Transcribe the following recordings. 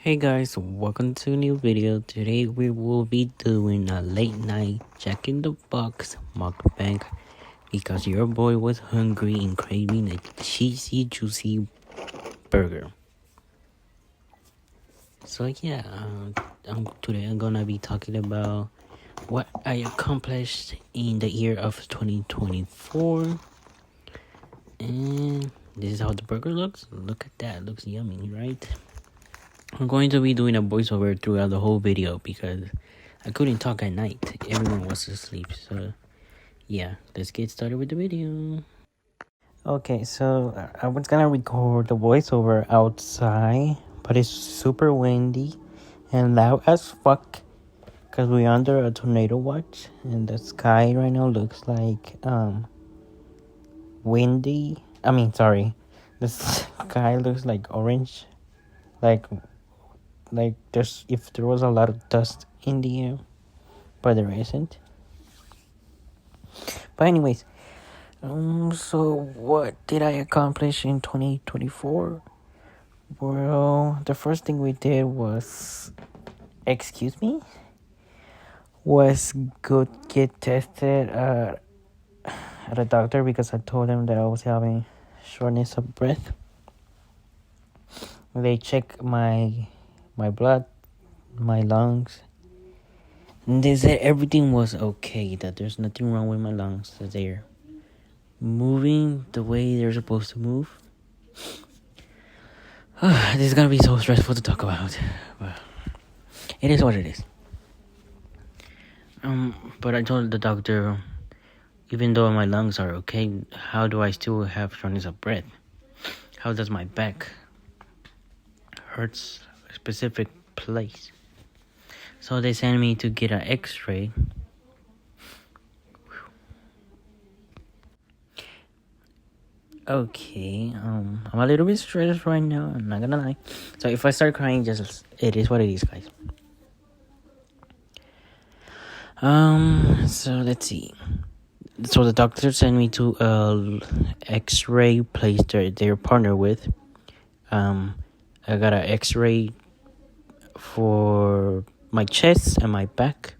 Hey guys, welcome to a new video. Today we will be doing a late night Jack in the Box mukbang because your boy was hungry and craving a cheesy, juicy burger. So yeah, today I'm gonna be talking about what I accomplished in the year of 2024. And this is how the burger looks. Look at that, it looks yummy, right? I'm going to be doing a voiceover throughout the whole video because I couldn't talk at night. Everyone was asleep. So, yeah, let's get started with the video. Okay, so I was gonna record the voiceover outside, but it's super windy and loud as fuck because we're under a tornado watch, and the sky right now looks like windy. The sky looks like orange, like there's if there was a lot of dust in the air, but there isn't. But anyways, so what did I accomplish in 2024? Well, the first thing we did was, was go get tested at a doctor because I told them that I was having shortness of breath. They checked my blood, my lungs, and they said everything was okay, that there's nothing wrong with my lungs, that they're moving the way they're supposed to move. This is gonna be so stressful to talk about, but it is what it is. But I told the doctor, even though my lungs are okay, how do I still have shortness of breath? How does my back hurts a specific place? So they sent me to get an X-ray. Okay, I'm a little bit stressed right now, I'm not gonna lie. So if I start crying, just it is what it is, guys. So let's see. So the doctor sent me to a X-ray place they're partnered with. I got an X-ray for my chest and my back,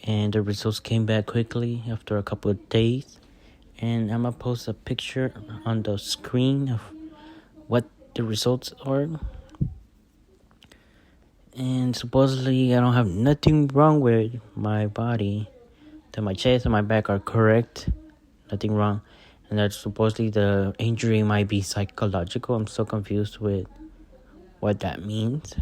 and the results came back quickly after a couple of days. And I'm gonna post a picture on the screen of what the results are. And supposedly I don't have nothing wrong with my body, that my chest and my back are correct, nothing wrong, and that supposedly the injury might be psychological. I'm so confused with what that means.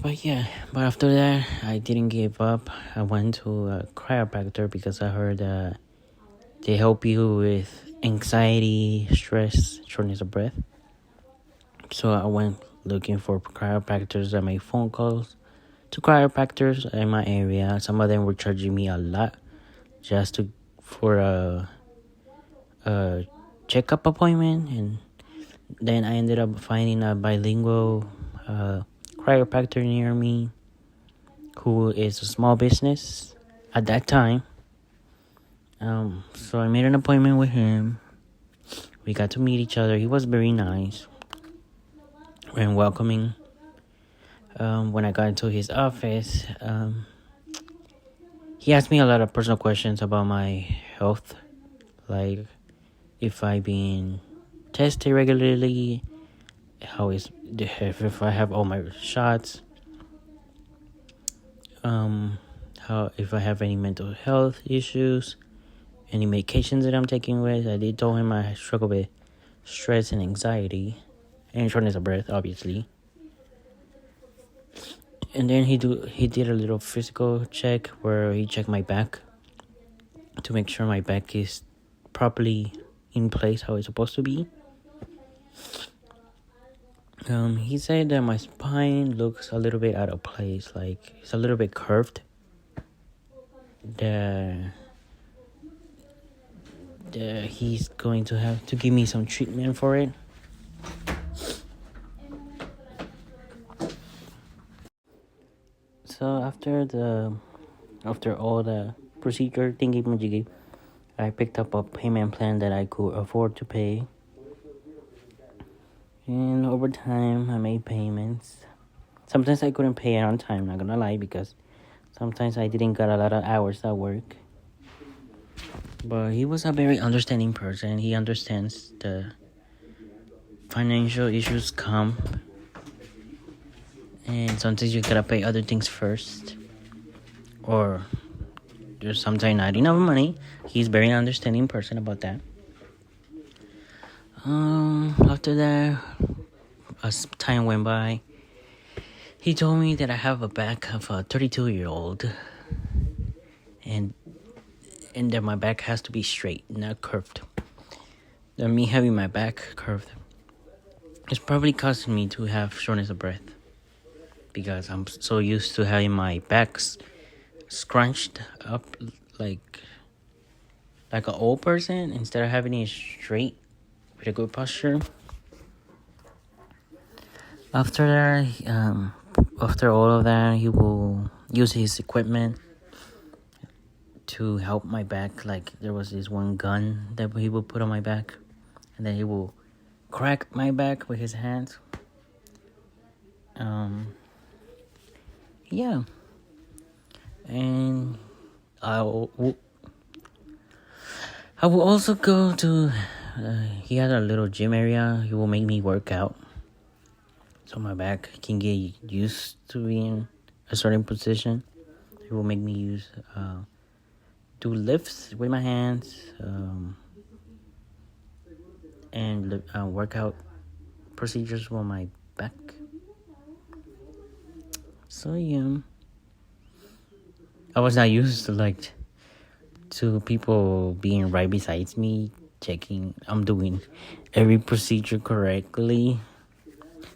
But after that, I didn't give up. I went to a chiropractor because I heard that they help you with anxiety, stress, shortness of breath. So I went looking for chiropractors. I made phone calls to chiropractors in my area. Some of them were charging me a lot just for a checkup appointment, and then I ended up finding a bilingual chiropractor near me who is a small business at that time. So I made an appointment with him. We got to meet each other. He was very nice and welcoming. When I got into his office, he asked me a lot of personal questions about my health, like if I've been tested regularly, if I have all my shots, if I have any mental health issues, any medications that I'm taking with. I did tell him I struggle with stress and anxiety and shortness of breath, obviously. And then he did a little physical check where he checked my back to make sure my back is properly in place how it's supposed to be. He said that my spine looks a little bit out of place, like it's a little bit curved. He's going to have to give me some treatment for it. So after all the procedure thingy-majiggy, I picked up a payment plan that I could afford to pay. And over time, I made payments. Sometimes I couldn't pay it on time, not gonna lie, because sometimes I didn't get a lot of hours at work. But he was a very understanding person. He understands the financial issues come, and sometimes you gotta pay other things first, or there's sometimes not enough money. He's very understanding person about that. After that, as time went by, he told me that I have a back of a 32-year-old, and that my back has to be straight, not curved. That me having my back curved is probably causing me to have shortness of breath, because I'm so used to having my back scrunched up like an old person instead of having it straight with a good posture. After that, after all of that, he will use his equipment to help my back. Like, there was this one gun that he will put on my back, and then he will crack my back with his hands. Yeah. And I will also go to, he had a little gym area. He will make me work out, so my back can get used to being a certain position. He will make me do lifts with my hands, and workout procedures for my back. So yeah, I was not used to people being right beside me, checking I'm doing every procedure correctly.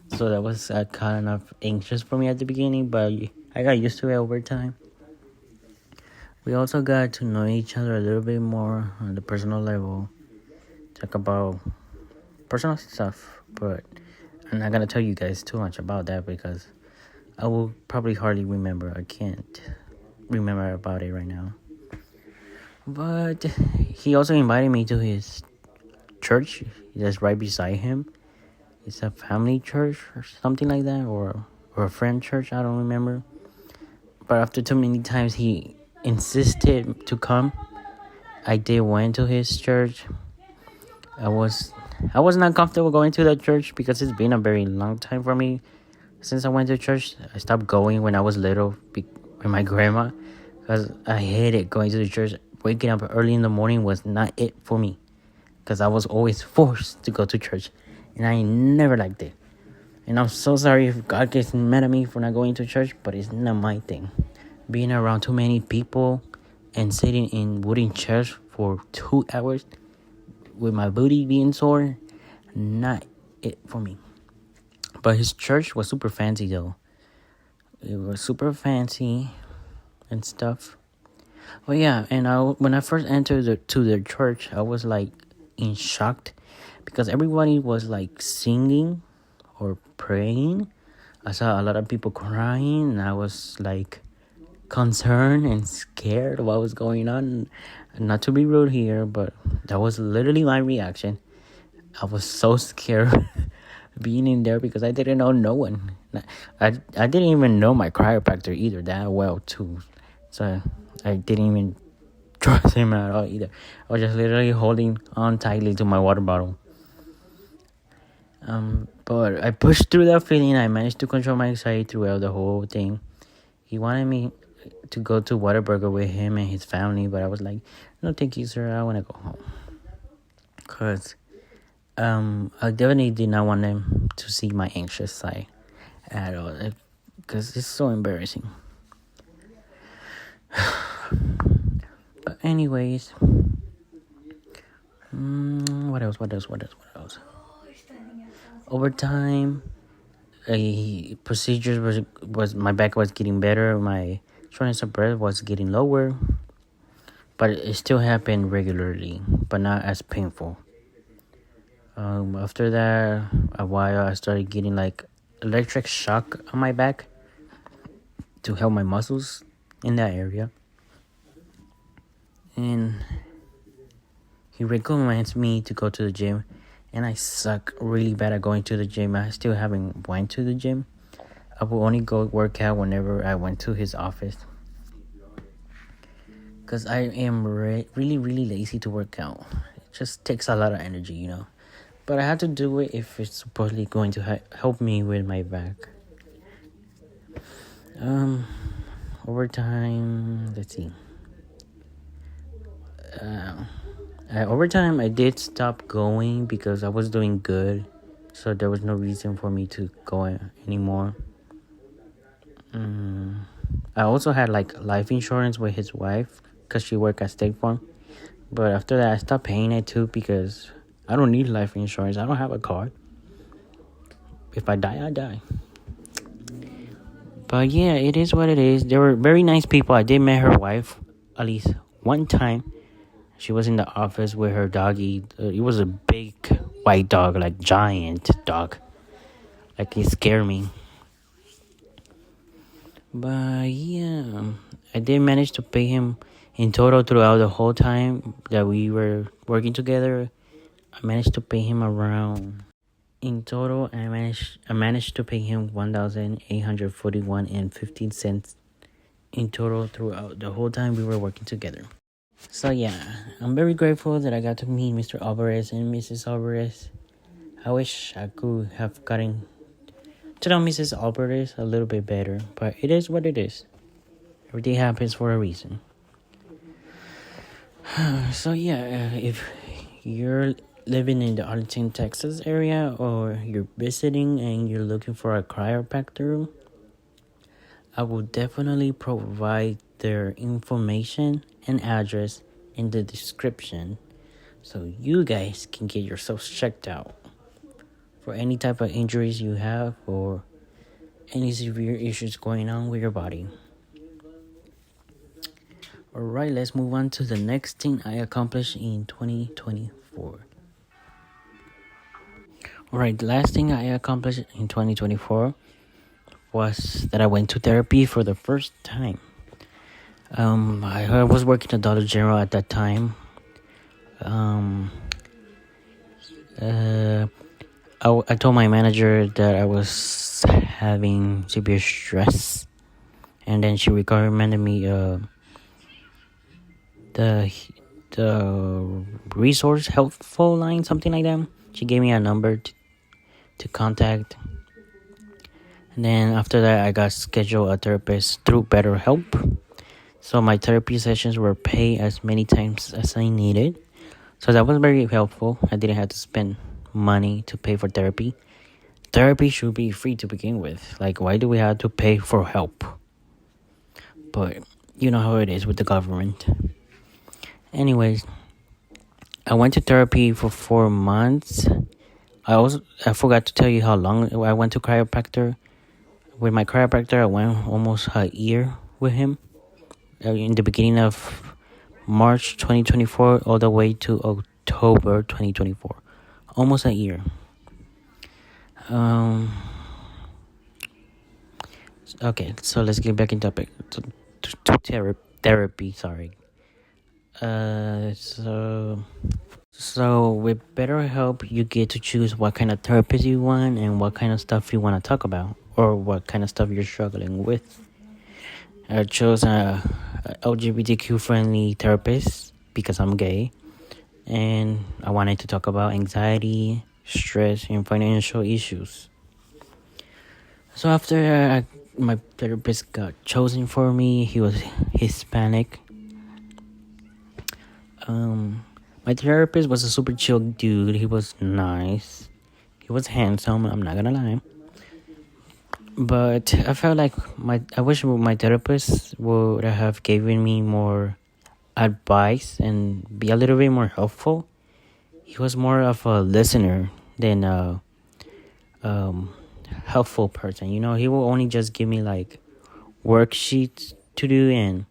So that was kind of anxious for me at the beginning, but I got used to it over time. We also got to know each other a little bit more on the personal level, talk about personal stuff, but I'm not gonna tell you guys too much about that because I will probably hardly remember. I can't remember about it right now. But he also invited me to his church that's right beside him. It's a family church or something like that, or a friend church, I don't remember. But after too many times he insisted to come, I did went to his church. I was not comfortable going to that church because it's been a very long time for me since I went to church. I stopped going when I was little with my grandma because I hated going to the church. Waking up early in the morning was not it for me because I was always forced to go to church, and I never liked it. And I'm so sorry if God gets mad at me for not going to church, but it's not my thing. Being around too many people and sitting in wooden chairs for 2 hours with my booty being sore, not it for me. But his church was super fancy though. It was super fancy and stuff. Oh yeah, and when I first entered the church, I was like in shock because everybody was like singing or praying. I saw a lot of people crying, and I was like concerned and scared what was going on. Not to be rude here, but that was literally my reaction. I was so scared being in there because I didn't know no one. I didn't even know my chiropractor either that well too. So I didn't even trust him at all either. I was just literally holding on tightly to my water bottle. But I pushed through that feeling. I managed to control my anxiety throughout the whole thing. He wanted me to go to Whataburger with him and his family, but I was like, no, thank you, sir. I want to go home. Because I definitely did not want them to see my anxious side at all. Because it's so embarrassing. But anyways, what else? Over time, procedures was my back was getting better. My shortness of breath was getting lower, but it still happened regularly, but not as painful. After that, a while, I started getting like electric shock on my back to help my muscles in that area. And he recommends me to go to the gym and I suck really bad at going to the gym. I still haven't went to the gym. I will only go work out whenever I went to his office, because I am really lazy to work out. It just takes a lot of energy, you know. But I have to do it if it's supposedly going to help me with my back. Overtime, let's see. Overtime, I did stop going because I was doing good, so there was no reason for me to go anymore. I also had like life insurance with his wife because she worked at State Farm, but after that I stopped paying it too because I don't need life insurance. I don't have a card. If I die, I die. But yeah, it is what it is. They were very nice people. I did meet her wife at least one time. She was in the office with her doggy. It was a big white dog, like giant dog. Like it scared me. But yeah, I did manage to pay him in total throughout the whole time that we were working together. I managed to pay him around. In total, I managed to pay him $1,841.15 in total throughout the whole time we were working together. So yeah, I'm very grateful that I got to meet Mr. Alvarez and Mrs. Alvarez. I wish I could have gotten to know Mrs. Alvarez a little bit better, but it is what it is. Everything happens for a reason. So yeah, if you're living in the Arlington, Texas area, or you're visiting and you're looking for a chiropractor, I will definitely provide their information and address in the description so you guys can get yourselves checked out for any type of injuries you have or any severe issues going on with your body. Alright, let's move on to the next thing I accomplished in 2024. Alright, the last thing I accomplished in 2024 was that I went to therapy for the first time. I was working at Dollar General at that time. I told my manager that I was having severe stress, and then she recommended me the resource helpful line, something like that. She gave me a number to contact, and then after that I got scheduled a therapist through BetterHelp. So my therapy sessions were paid as many times as I needed, so that was very helpful. I didn't have to spend money to pay for therapy. Therapy should be free to begin with. Like, why do we have to pay for help? But you know how it is with the government. Anyways, I went to therapy for 4 months. I forgot to tell you how long I went to chiropractor. With my chiropractor, I went almost a year with him. In the beginning of March 2024 all the way to October 2024. Almost a year. Okay, so let's get back in topic. To therapy, sorry. So with BetterHelp, you get to choose what kind of therapist you want and what kind of stuff you want to talk about, or what kind of stuff you're struggling with. I chose a LGBTQ friendly therapist because I'm gay, and I wanted to talk about anxiety, stress, and financial issues. So after my therapist got chosen for me, he was Hispanic. My therapist was a super chill dude. He was nice. He was handsome, I'm not gonna lie. But I felt like I wish my therapist would have given me more advice and be a little bit more helpful. He was more of a listener than a helpful person. You know, he will only just give me like worksheets to do and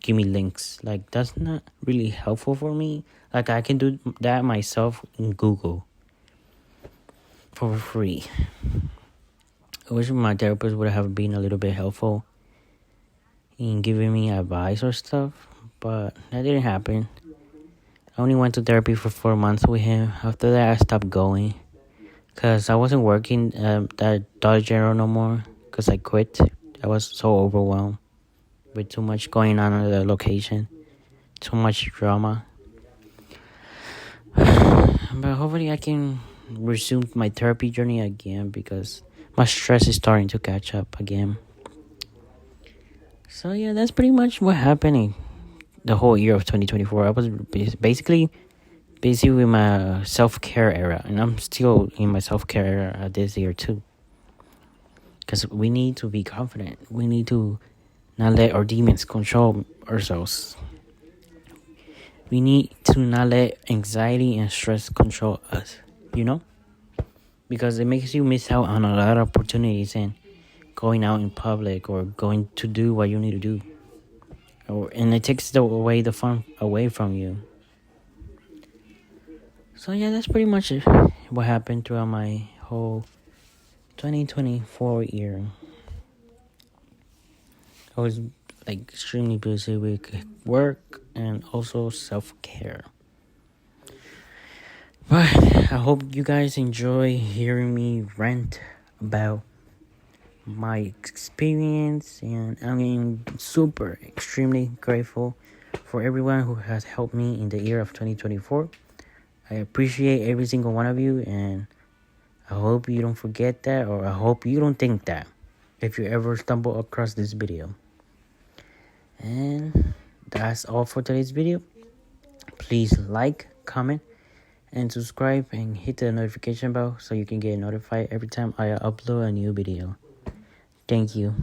give me links. Like, that's not really helpful for me. Like, I can do that myself in Google for free. I wish my therapist would have been a little bit helpful in giving me advice or stuff, but that didn't happen. I only went to therapy for 4 months with him. After that, I stopped going because I wasn't working at Dollar General no more because I quit. I was so overwhelmed with too much going on at the location, too much drama. But hopefully I can resume my therapy journey again because my stress is starting to catch up again. So yeah, that's pretty much what happened the whole year of 2024. I was basically busy with my self-care era, and I'm still in my self-care era this year too. Because we need to be confident. We need to not let our demons control ourselves. We need to not let anxiety and stress control us, because it makes you miss out on a lot of opportunities and going out in public or going to do what you need to do, and it takes the fun away from you. So yeah, that's pretty much it, what happened throughout my whole 2024 year. I was extremely busy with work and also self-care. But I hope you guys enjoy hearing me rant about my experience, and I'm super extremely grateful for everyone who has helped me in the year of 2024. I appreciate every single one of you, and I hope you don't forget that, or I hope you don't think that if you ever stumble across this video. And that's all for today's video. Please like, comment, and subscribe, and hit the notification bell so you can get notified every time I upload a new video. Thank you.